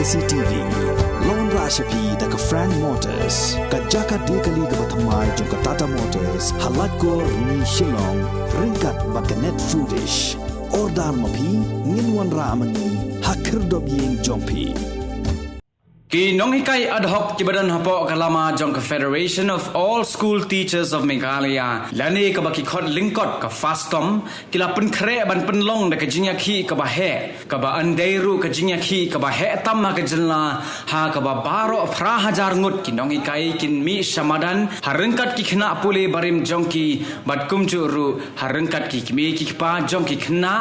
KCTV Lon Rashapi daga Frank Motors kajaka dekali ga bathamai jong Tata Motors halat ko ni Shillong ringkat bakanet foodish ordal mapi nginwan ramani hakir dobyeng jongpi Ki nong hikai ad hoc ki badan hapo kalama jong ka Federation of All School Teachers of Meghalaya lani ka baki khot lingkot ka fastom kila pun kre ban pun long da ka jinya khi ka ba he ka ba andairu ka jinya khi ka ba he tam ha ka jilna ha ka ba baro fra hajar ngut ki nong hikai kin mi samadan harengkat ki khna pule barim jong ki bat kumju ru harengkat ki mi ki pa jong ki khna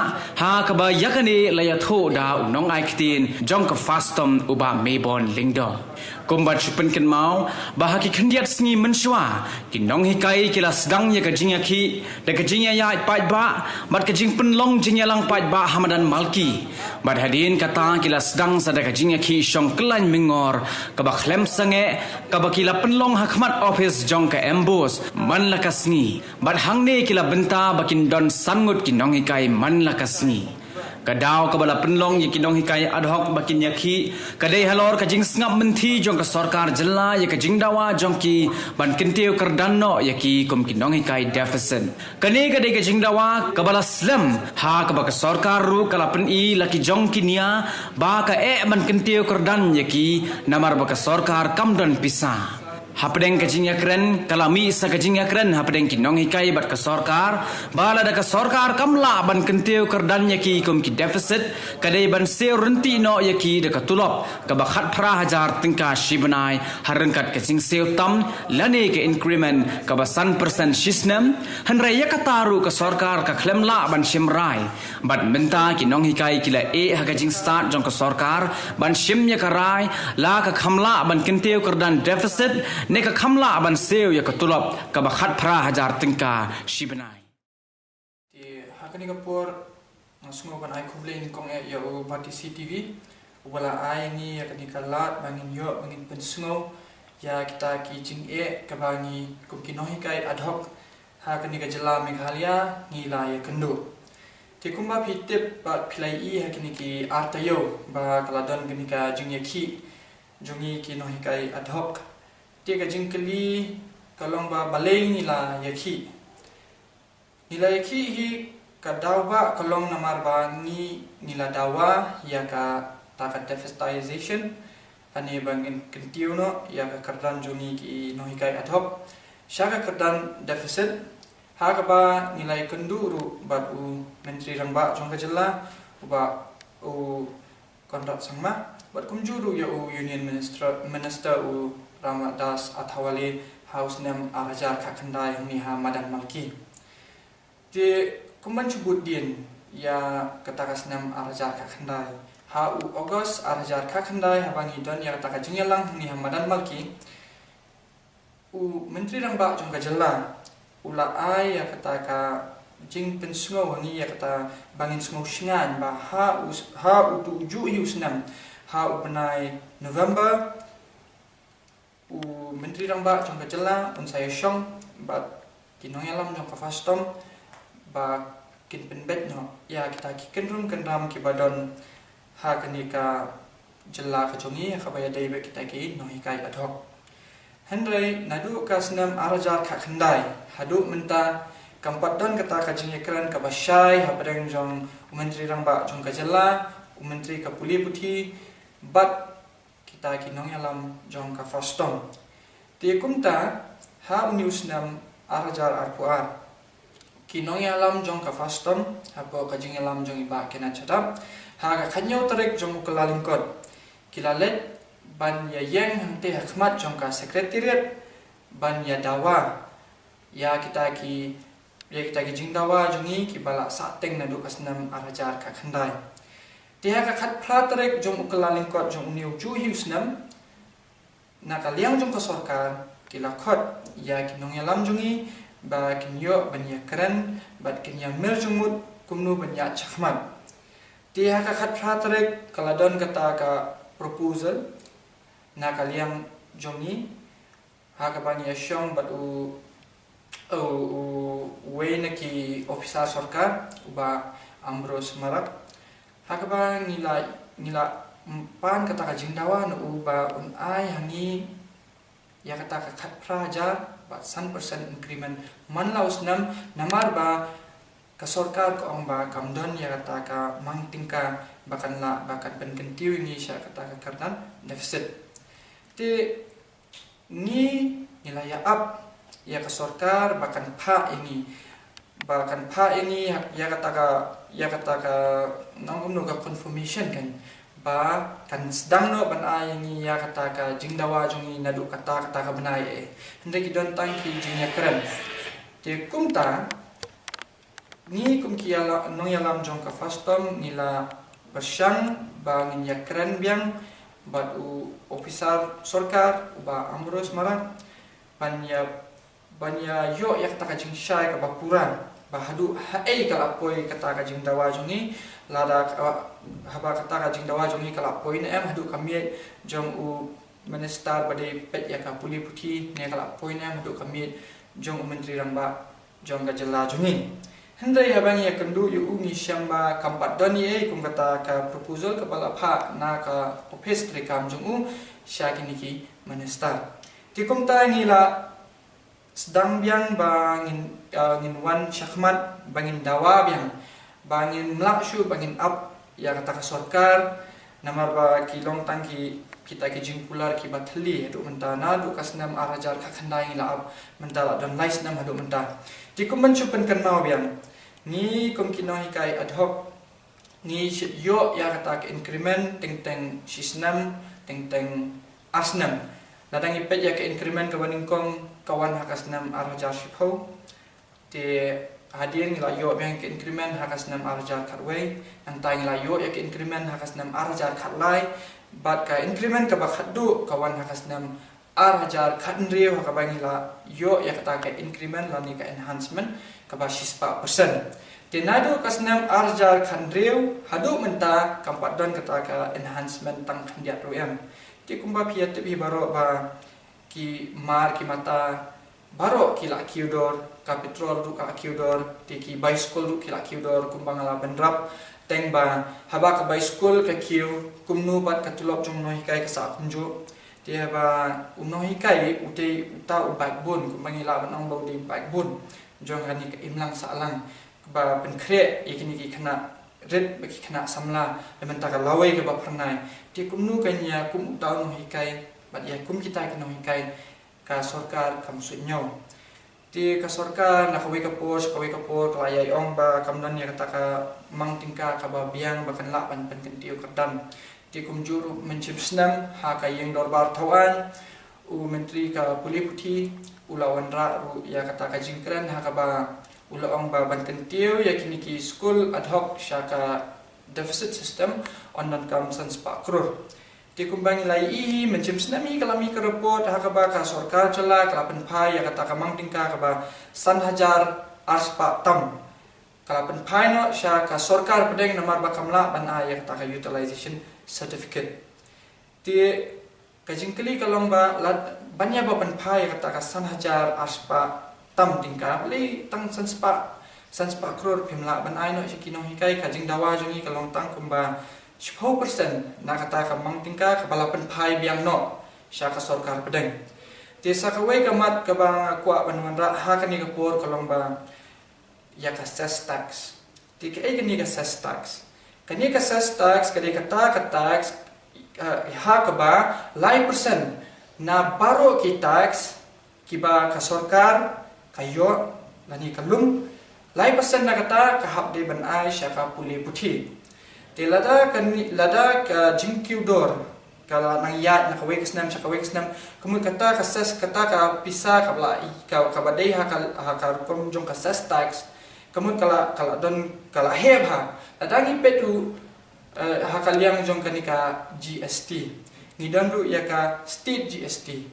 ha ka ba yakane laya tho da nong ai ktin jong ka fastom uba mebon Lingdo. Kumbat chupen ken mau bahaki khendiat sngi menshwa ki nong hikai kila sedang ya ka jingya khi da ka jingya ya pai ba bat ka jing pen long jingya lang pai ba hamadan malki bat hadin kata kila sedang sada ka jingya khi shong klan mingor ka ba khlem sange ka ba kila pen long hakmat office jong ka embos man la ka sngi bat hangne kila benta bakin don sangut ki nong hikai man la ka sngi Kadau kabala penlong yaki dong hikai ad hoc bakin yaki kadai halor kajing sngap menti jong ka sarkar jilla ya kajing dawa jong ki ban kenteu kerdano yaki kum kinong hikai deficit kane kadai kajing dawa kabala slam ha kabaka sarkar ru kala pen I laki jong kinia ba ka ban kenteu kerdan yaki namar baka sarkar kamdan pisa Hapedeng kajingya keren kalami sa kajingya keren hapedeng kinong hikai bat ka sarkar bala da ka sarkar kamla ban kenteu kerdan yaki kum ki deficit kadai ban seu renti no yaki da ka tulop ka bakhat pra hajar tingka shibnai harengkat kajing seu tam lane ke increment ka basan persen shisnam hanrai yakataru ka sarkar ka khlemla ban shimrai bat menta kinong hikai kila ha kajing start jong ka sarkar ban shimnya karai la ka khamla ban kenteu kerdan deficit Neka kamla aban seo ya ketulop kabakhat pra hajar tingka shibnai. Di hakani kapur semua ban ai kuble ni kong ya o parti CTV wala ai ni ya kani kalat bangin yo bangin pensungo ya kita ki jing kabangi kumkinohi kai ad hoc hakani ka jela Meghalaya ngila ya kendo. Ti kumba pitip bat pilai hakani ki artayo ba kaladon gani ka jing ya ki jungi ki nohi kai ad hoc Tiga jingkeli kalong ba balay nila yaki nila yaki hi kadawa kalong namar ba ni nila dawa ya ka taka deficitization ani bangin kentiu no ya ka kardan juni ki no hikai ad hoc syaka kardan deficit ha ka ba nilai kenduru ba u menteri rangba jong ka jela ba u kontrak sangma ba kumjuru ya u union minister u Ramadas Athawali House Nem Arajar Kakandai Niha Madan Malki. Di kumban cubut din ya katakas Nem Arajar Kakandai. Ha u Ogos Arajar Kakandai habangi don ya kataka jingyalang Niha Madan Malki. U Menteri Rangba jong kajela ula ai ya kataka jing pensungo ni ya kata bangin sungo shingan ba ha u tuju hiusnam ha u benai November Menteri Rangba jong kajela saya syong bat kinong yalam jong kafastom ba kin penbet no ya kita kiken rum kendam kibadon ha kenika jela kajongi kabaya dai kita ki no hikai ad hoc Henry nadu kasnam arajar ka khandai hadu menta kampat don kata kajing ekran ka basyai hapadang jong Menteri Rangba jong kajela Menteri Kapuli Puthi bat kita kinong yalam jong ka fastom ti kumta ha uniusnam arajar arpuar kinong yalam jong ka fastom hapo kajing yalam jong iba kena chadap ha ka khanyo tarik jong kelalingkot kilalet ban ya yang hangte hakmat jong ka sekretariat ban ya dawa ya kita ki jing dawa jongi ki bala sateng nadu kasnam arajar ka khandai Tiha kakat pratrek jong ukelalingkot jong uniu juhiusnam nakaliang jong kasorkar kilakot ya kinong yalam jongi ba kinyo banya keren bat kinya mer jongmut kumnu banya chakmat Tiha kakat pratrek kaladon kata ka proposal nakaliang jongi ha kabanya syong bat u wena ki ofisar sorkar uba Ambros Marak Hakaba nila pan kata ka jingdawa no ba ai hangi ya kata ka khat prajar ba 100% increment man laus namar ba ka sarkar ko ang ba kamdon ya kata ka mangtingka bahkan penkentiu ini sya kata ka kartan defisit ti ni nilai up ya ka sarkar bahkan ya kata ka nang ka confirmation kan ba kan sedang no ban ai ni ya kata ka jingdawa jungi nadu kata ka benai hendak don tang ki jingnya keren te kumta ni kum kiala nong yalam jong ka fastom nila bersang ba nginya keren biang bat officer sarkar ba amros marang banya yo ya kata ka jing syai ka bapuran bahadu hai kala poi kata ka jingdawa jungi lada haba kata ka jingdawa jongi kala point hadu kami jong minister bade pet ya ka puli puti ne kala point hadu kami jong menteri ramba jong ka jela jongi hendai habang ya kendu yu ni syamba kampat doni kum kata ka proposal kepala pha na ka office rekam jong syakini ki minister tikum ta ngila sedang biang bangin wan syakmat bangin dawa biang bangin melaksu bangin up ya kata ka sarkar namar ba kilong tangki kita ki jingpular ki bathli hadu mentana du kasnam arajar ka khandai la up mentala don lais nam hadu menta dikum mencupen kenau biang ni kum kinoi kai ad hoc ni yo ya kata ka increment teng sisnam teng asnam ladang ipet ya ka increment ka baningkong kawan hakasnam arajar shipho te hadir ngila yo yang ke increment hakas 6 arjar khatway antai ngila yo ya ke increment hakas 6 arjar khatlai bat ka increment ka bakhaddu kawan hakas 6 arjar khatnriu ka bangila yo ya kata ka increment lani ka enhancement ka ba 6% tenado kas 6 arjar khatnriu hadu menta kampat don kata ka enhancement tang khandiat roem ti kumba pia tebi baro ba ki mar ki mata baro kila kiudor ka petrol du ka kiudor tiki bicycle du kila kiudor kumbang ala bendrap teng ba haba ka bicycle ka kiu kumnu bat ka tulop jong noi kai ka sa kunju dia ba unoi kai ute uta ubak bun kumbang ila banang bau di bike bun jong kan ka imlang salang ba penkre ikini ki kena red bagi kena samla lementa ka lawai ka ba pernai ti kumnu kanya kum uta noi kai bat ya kum kita ka noi kai ka sarkar kam sunyau ti ka sarkar na kawi ka pos kalayai ong ba kamdan ya kata ka mangtingka ka ba biang ba kan la pan kentiu kadam ti kum juru mencipsnam ha ka yeng dorbar thawan menteri ka puli puti ulawan ra ru ya kata ka jingkran ha ka ba ula ong ba ban kentiu ya kini ki school ad hoc syaka deficit system on non kam sans pa krur ti kumbang lai mencim senami kalami ke report hakaba ka sarkar cela kalapan pai ya kata kamang tingka kaba 1000 arspa tam kalapan pai no sya ka sarkar pedeng namar bakamla ban ya kata ka utilization certificate ti kajingkeli kalong ba banya ba ban pai kata ka 1000 arspa tam tingka beli tang sanspa kror pimla ban no sikinong hikai kajing dawa jungi kalong tang kumba 10% na kata ka mangtingka kabalapan pai biang no sya ka sarkar pedeng ti sakawai kamat ka bang kwa banwanra ha kani ka por kalong ba ya ka ses tax ti ka kani ka ses tax kadi kata ka tax ha ka ba lai persen na baro ki tax ki ba ka sarkar kayo lani kalum lai persen na kata ka habde ban ai sya ka puli puti ti lada ka jingkiudor kala nang yat na kawai kesnam sa kawai kesnam kemudian kata kases kata ka pisa ka bla ka badai ha ka kom jong kases tax kemudian kala don kala heb ha adangi petu ha kaliang jong kanika GST ni dan ru ya ka state GST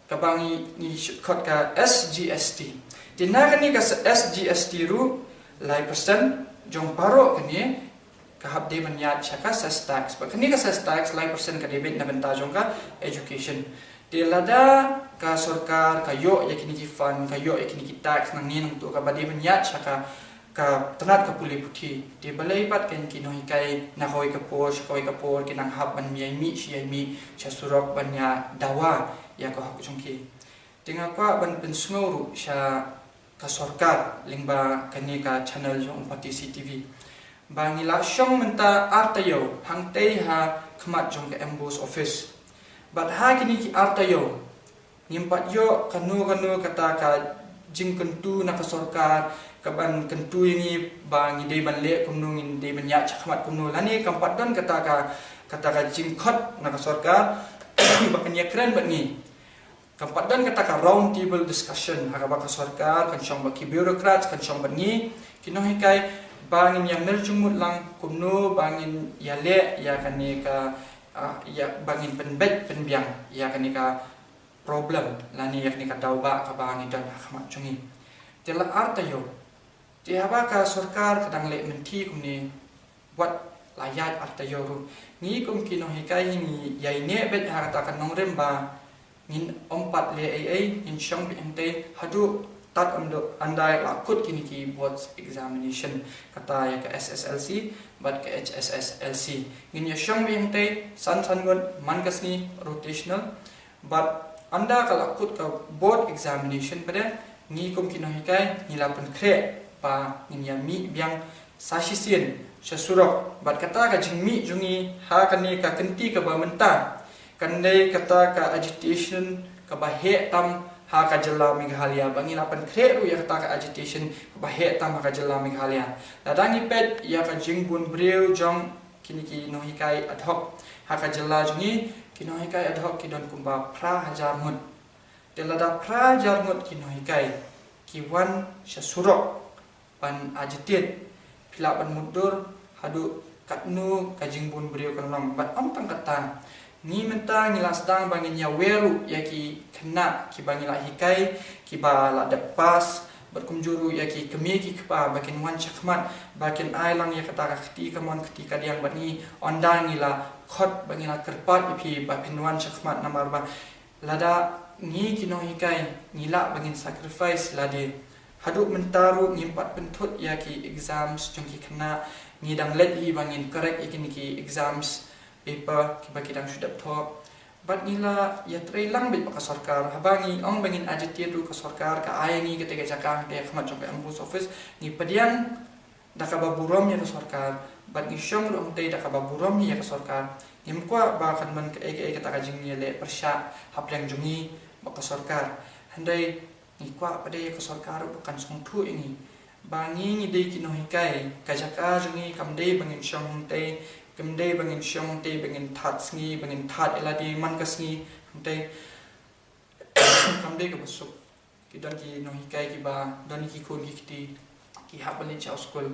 kabangi ni shortcut ka SGST tinagani ka SGST ru lai persen jong paro kani kahap de manyat syaka ses tax bakani ka ses tax lai persen ka debit na benta jong ka education de lada ka sarkar kayo yakini ki fund kayo yakini ki tax nang ni nang to ka bade manyat syaka ka tanat ka puli puthi ti balai pat ken kinoi kai na hoi ka por kinang hab ban mi cha surok ban ya dawa ya ko hak chungki tinga kwa ban pensnguru sha ka sarkar lingba kani ka channel jong pati CTV bangila syong menta artayo hangtei ha khmat jong ka embos office but ha kini ki artayo nimpat yo kanu kata ka jing kentu na ka sarkar kaban kentu ini bang ide ban le kumnu inde ban ya chakmat kumnu lani kampat don kata ka jing khot na ka sarkar bakan ya keren bat ni kampat dan kata ka round table discussion haraba ka sarkar kan syong baki bureaucrats kan syong bat ni kinohi kai bangin yang merjumut lang kumnu bangin ya le ya kan ni ka ya bangin penbet penbiang ya kan ni ka problem lani ya kan ni ka dauba ka bangin dan khmat chungi tela artayo tiaba ka sarkar kadang le menti kumni buat layat artayo ru ni kum kinohi kai ni yai ne bet harata kan nongrem ba ngin ompat le ai in syong bi ente hadu tat andai lakut kini ki board examination kata ya ke SSLC but ke HSSLC ngin ya syong bi ente san gon man kasni rotational but anda kalau lakut ke board examination pada ni kum kinohi kai ni lapan kre pa ngin ya mi biang sasisien sesurok but kata ka jingmi jungi ha kani ka kenti ka ba menta kandai kata ka agitation ka bahe tam ha ka jela Meghalaya bangi lapan kre ru ya kata ka agitation ka bahe tam ha ka jela Meghalaya ladangi pet ya ka jingbun breu jong kini ki no hikai ad hoc ha ka jela jungi ki no hikai ad hoc ki don kumba pra hajar mut telada pra hajar mut ki no hikai ki wan surok pan agitate pila pan mudur hadu katnu ka jingbun breu kan lam bat om tang kata ni menta ngila sedang bangin ya weru ya ki kena ki bangila hikai ki ba la depas berkumjuru ya ki kemi ki kepa bakin wan chakmat bakin ailang ya kata kati kamon ketika diang bani ondang ngila khot bangila kerpat ipi bakin wan chakmat namar ba lada ni kino hikai ngila bangin sacrifice lade haduk mentaru ngimpat pentut ya ki exams jong ki kena ngidang let hi bangin correct ikin ki exams paper kiba kidang sudah top bat nila ya trailang bit ka sarkar habangi ong bangin agitate ru ka sarkar ka ayani ketika jakang te khmat jong embus office ni pedian dakaba burom ya ka sarkar bat ni syong ru te dakaba burom ya ka sarkar nimkwa ba kan man ka kata ka jing ni le persya haplang jungi ba ka sarkar handai ni kwa pada ya ka sarkar bukan song thu ini bangi ni dei kinohikai ka jaka jungi kamdei bangin syong te kemdei bangin syong te bangin that sngi bangin that eladi man kasngi te kamdei ka basuk kidan ki no hikai ki ba don ki kun ki ti ki hapalin cha school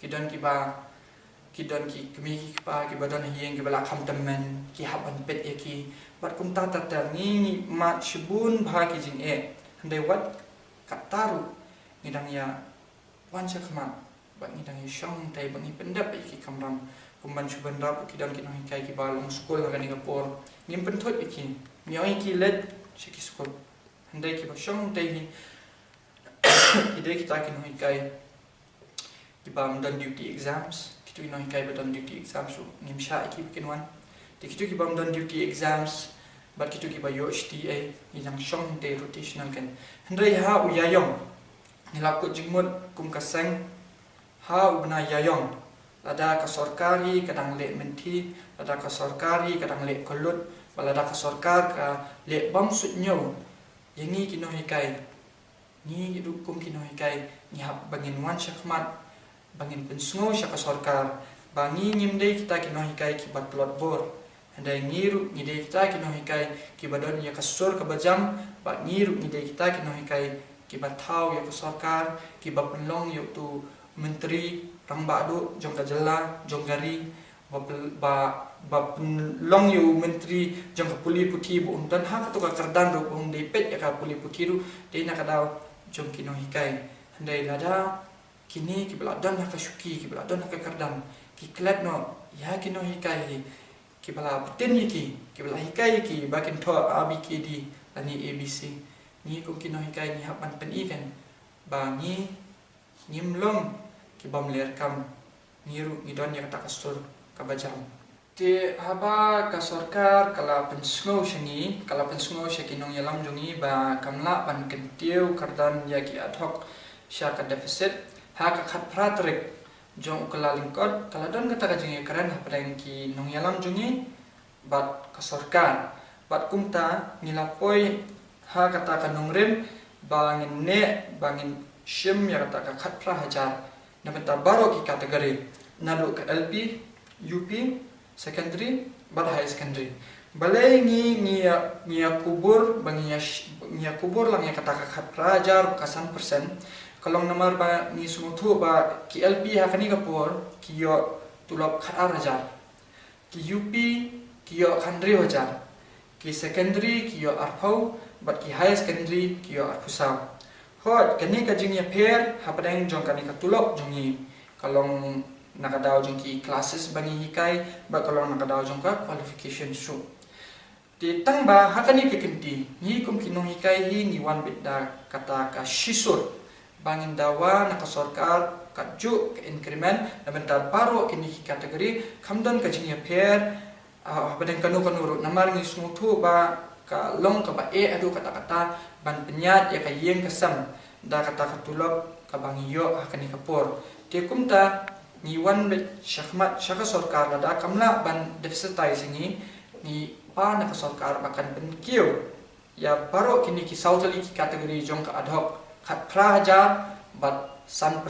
kidan ki kemi ki pa ki badan hieng ki bala kham tammen ki hapan pet e ki bat kum ta ta ni ma shibun bha ki jing e handai wat kataru ngidang ya wan chakma bat ngidang ya syong te bangi pendap e ki kamram kumban chuban rap kidan ki no hikai ki balong school ha ni kapor ngim pentot iki mioi ki led chiki school handai ki ba syong te hi kidai kita ki no hikai ki bam dan duty exams kitu no hikai ba dan duty exams so ngim sha iki bikin wan kitu ki bam dan duty exams bat kitu ki ba yo HTA yang syong te rotational kan handai ha u yayong nilakut jingmut kum kaseng ha u bna yayong lada ka sarkari kadang le menti lada ka sarkari kadang le kolut balada ka sarkar ka le bam sutnyo yangi kino hikai ni dukum kino hikai ni hab bangin wan syakmat bangin pensungo sya ka sarkar bangi ngimdei kita kino hikai ki bat plot bor handai ngiru ngidei kita kino hikai ki badon ya kasur ka bajam ba ngiru ngidei kita kino hikai ki batau ya ka sarkar ki ba penlong yu tu menteri rang badu jong ka jela jong gari ba long yu menteri jong ka puli puthi bu untan ha ka to ka kardan ro bong de pet ya ka puli puthi ru de na ka daw jong kino hikai handai lada kini ki beladan ha ka syuki ki beladan ha ka kardan ki klat no ya kino hikai ki bala putin ki bala hikai ki bakin tho abkd ani abc ni ko kino hikai ni hapan pen ikan bangi ngimlong ki bam ler kam ngiru ngidon ya kata kasur kabajam ti haba ka sarkar kala pensngo shengi kala pensngo shekinong yalam jungi ba kamla ban kentiu kardan ya ki ad hoc sya ka deficit ha ka khat pratrik jong kala lingkot kala don kata ka jungi karen hapreng ki nong yalam jungi bat ka sarkar bat kumta nilapoi ha kata ka nongrim bangin ne bangin shim ya kata ka khat pra hajar na benta baro ki kategori nadu ke LP UP secondary but high secondary balai ngi kubur bangi kubur lang ya kata khat prajar kasan persen kalau nomor ba ni sumutu ba ki LP hakani kapur ki yo tulop khat rajar ki UP ki yo khandri hajar ki secondary ki yo arpau but ki high secondary ki yo arpusau hot kani ka jing ya pair hapadang jong kani ka tulop jongi kalau nakadaw jong ki classes bani hikai ba kalau nakadaw jong ka qualification show ti tang ba hakani ke kinti ni kum kinong hikai hi ni wan bit da kata ka shisur bangin dawa nakasorkar kaju ke increment na bentar baru kini kategori kamdan ka jing ya pair badang kanu namar ni smutu ba ka long ka ba adu kata-kata ban penyat ya ka yeng kesam da kata katulop ka bangiyo hakani kapur ti kumta ni wan bet syakmat syaka sarkar lada kamla ban deficitizing ni pa na sarkar bakan penkiu ya baru kini ki sautali ki kategori jong ka ad hoc khat praja but 100%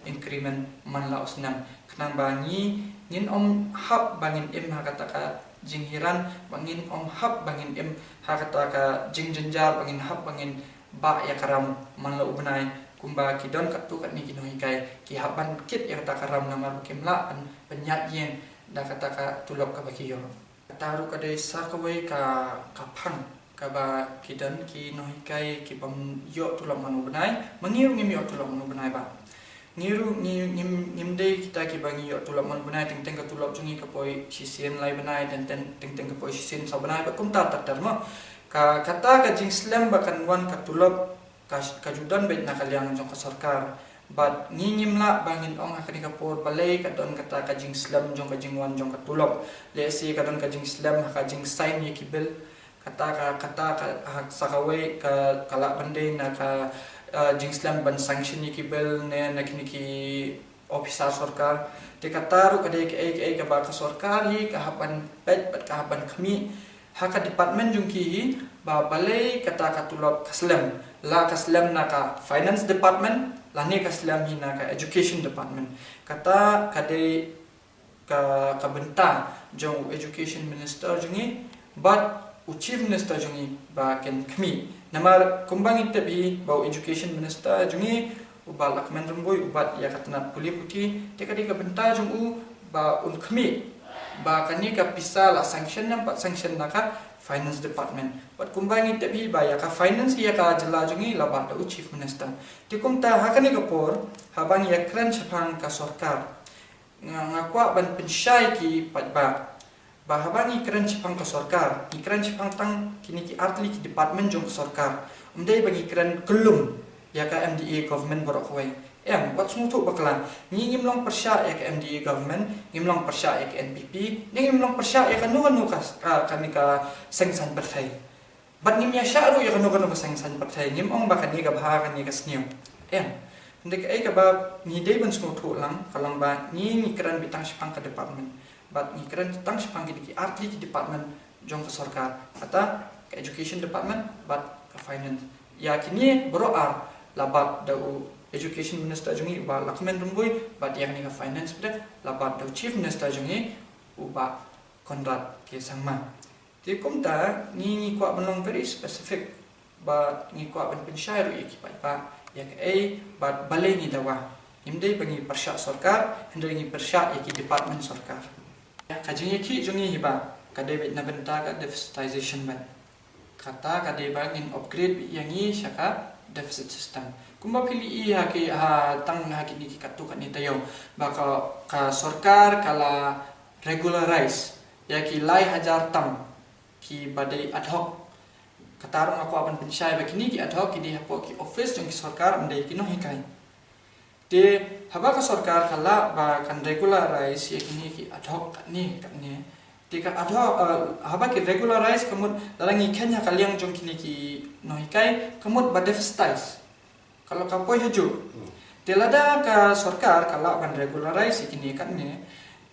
increment man la usnam kenang bangi ngin om hab bangin im ha kata ka jinghiran bangin om hab bangin im ha kata ka jingjenjar bangin hab bangin ba ya karam man la ubnai kumba kidon katu kat ni kinoi kai ki haban kit ya kata karam namar kimla an penyat yen da kata ka tulok ka bakiyo taru ka dei sakawai ka kapang ka ba kidon ki noi kai ki bam yo tulok manu benai mengiru ngim yo tulok manu benai ba ngiru ngim dei kita ki bangi yo tulok manu benai ting ka tulok jungi ka poi sisien lai benai dan ting ka poi sisien sa benai ba kum ta terma ka kata ka jing slam bakan wan ka tulok kajudan bet nakaliang jong kasarkar but ngingim la bangin ong hakani kapur balai kadon kata kajing slam jong kajing wan jong katulok lesi kadon kajing slam kajing sign ye kibil kata sakawai ka kala bande na ka jing slam ban sanction ye kibil ne nakini ki officer sarkar te kataru kadai ke ba ka sarkar hi ka hapan bet ka hapan kami haka department jong ki ba balai kata katulok kaslam la kaslam na ka finance department la ne kaslam hi na ka education department kata kade ka benta jong education minister jongi but chief minister jongi ba ken kmi namar kumbang itabi ba education minister jongi uba lakman rumboy ubat ya katna puli puti te kade ka benta jong ba kmi ba kani ka pisa la sanction na pat sanction na ka finance department but kumbangi tabi ba ya ka finance ya ka jela jungi la ba da chief minister ti kumta hakani ka por habang ya kran chapang ka sarkar ngakwa ban pensyai ki pat ba habang ikran chapang ka sarkar ikran chapang tang kini ki artli ki department jong ka sarkar umdai bagi ikran kelum ya ka MDA government borok khwai wat sumutu baklan ni ngimlong persya ya ke MDA government ngimlong persya ya ke NPP ni ngimlong persya ya kanu kani ka sengsan partai bat ngimya syaru ya kanu ka sengsan partai ngimong bakan ni ka bahakan ni ka snyo ndek ai ka ba ni dei ban sumutu lang kalang ba ni ngikran bitang sipang ka department bat ngikran tang sipang ki artli ki department jong ka sarkar ata ka education department bat ka finance ya kini beroar labat dau education minister jungi ba lakmen rumboy ba dia ni ka finance beda labat do chief minister jungi uba Konrad ke sangma ti kumta ni kwa benong very specific ba ni kwa ben pensyairu iki pa ya ke ba balai ni dawa imdai bangi persya sarkar hendai ni persya iki department sarkar ya kajing iki jungi hiba kade bet na benta ka deficitization ban kata kade bangin upgrade yangi syaka deficit system kumba pili i haki tang haki ni katu kan ni tayo baka ka sarkar kala regularize ya ki lai hajar tam ki badai ad hoc katarong aku apan pensyai bakini ki ad hoc ki di hapo ki office jong ki sarkar andai ki no hikai Di haba ka sarkar kala ba kan regularize ya kini ki ad hoc ni di kan ad hoc haba ki regularize kamut dalangi Kenya kaliang jong kini ki nohikai kamut ba deficitize kalau kapoi haju telada ka sarkar kala ban regularize kini kan ni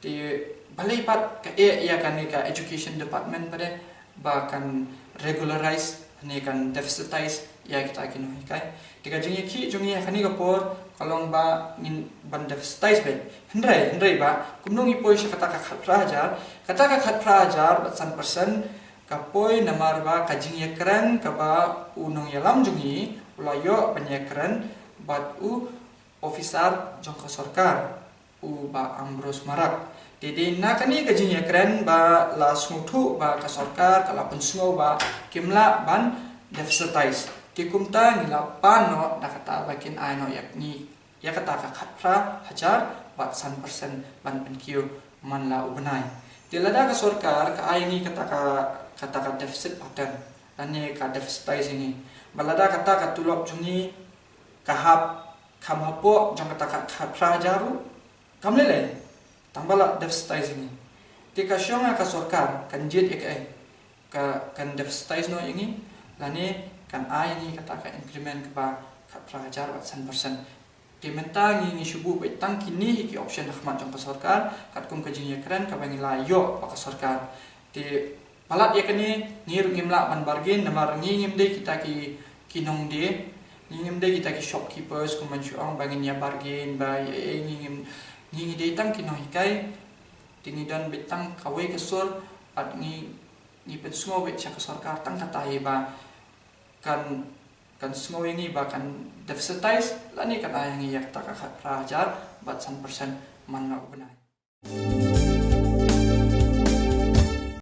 di balai pat ka ya kan ni ka education department pada bahkan regularize ni kan deficitize ya kita kini hikai tika jungi kani kapor kalong ba ngin ban deficitize be hendrai ba kumnong ipoi sa kata ka khat prajar bat 100% kapoi namar ba kajing keren ka ba unong yalam jungi ulayo penyekren bat ofisar jongka sarkar ba Ambrose Marak Dede nakani kajing keren ba la smutu ba ka sarkar kala pensungau ba kimla ban deficitize kikumta ngila pano nakata bakin aino yakni ya kata ka khatra hajar bat 100% ban penkiu man la ubnai tilada ka sarkar ka aini kata ka deficit pattern ane ka deficitize ini balada kata ka tulop jungi kahap kamapo jong kata ka khatra hajaru kamlele tambala deficitize ini tika syonga ka sarkar kan jit ka kan deficitize no ini lani kan ini kata ka increment ka prajar 100% dimenta ngi subu betang kini ki option khmat jong ka sarkar kat kum ka jing keren ka bangi layo pa ka sarkar di palat ya kini ngir ngimla ban bargain namar ngim de kita ki kinong de ngim de kita ki shopkeepers kum man syong bangin ya bargain ba ngim ngi de tang kino hikai tini dan betang kawe kesur at ngi pet semua bet ka sarkar tang kata ba kan semua ini bahkan deficitize lani kan ayang yak tak prajar bat 100% man na ubnai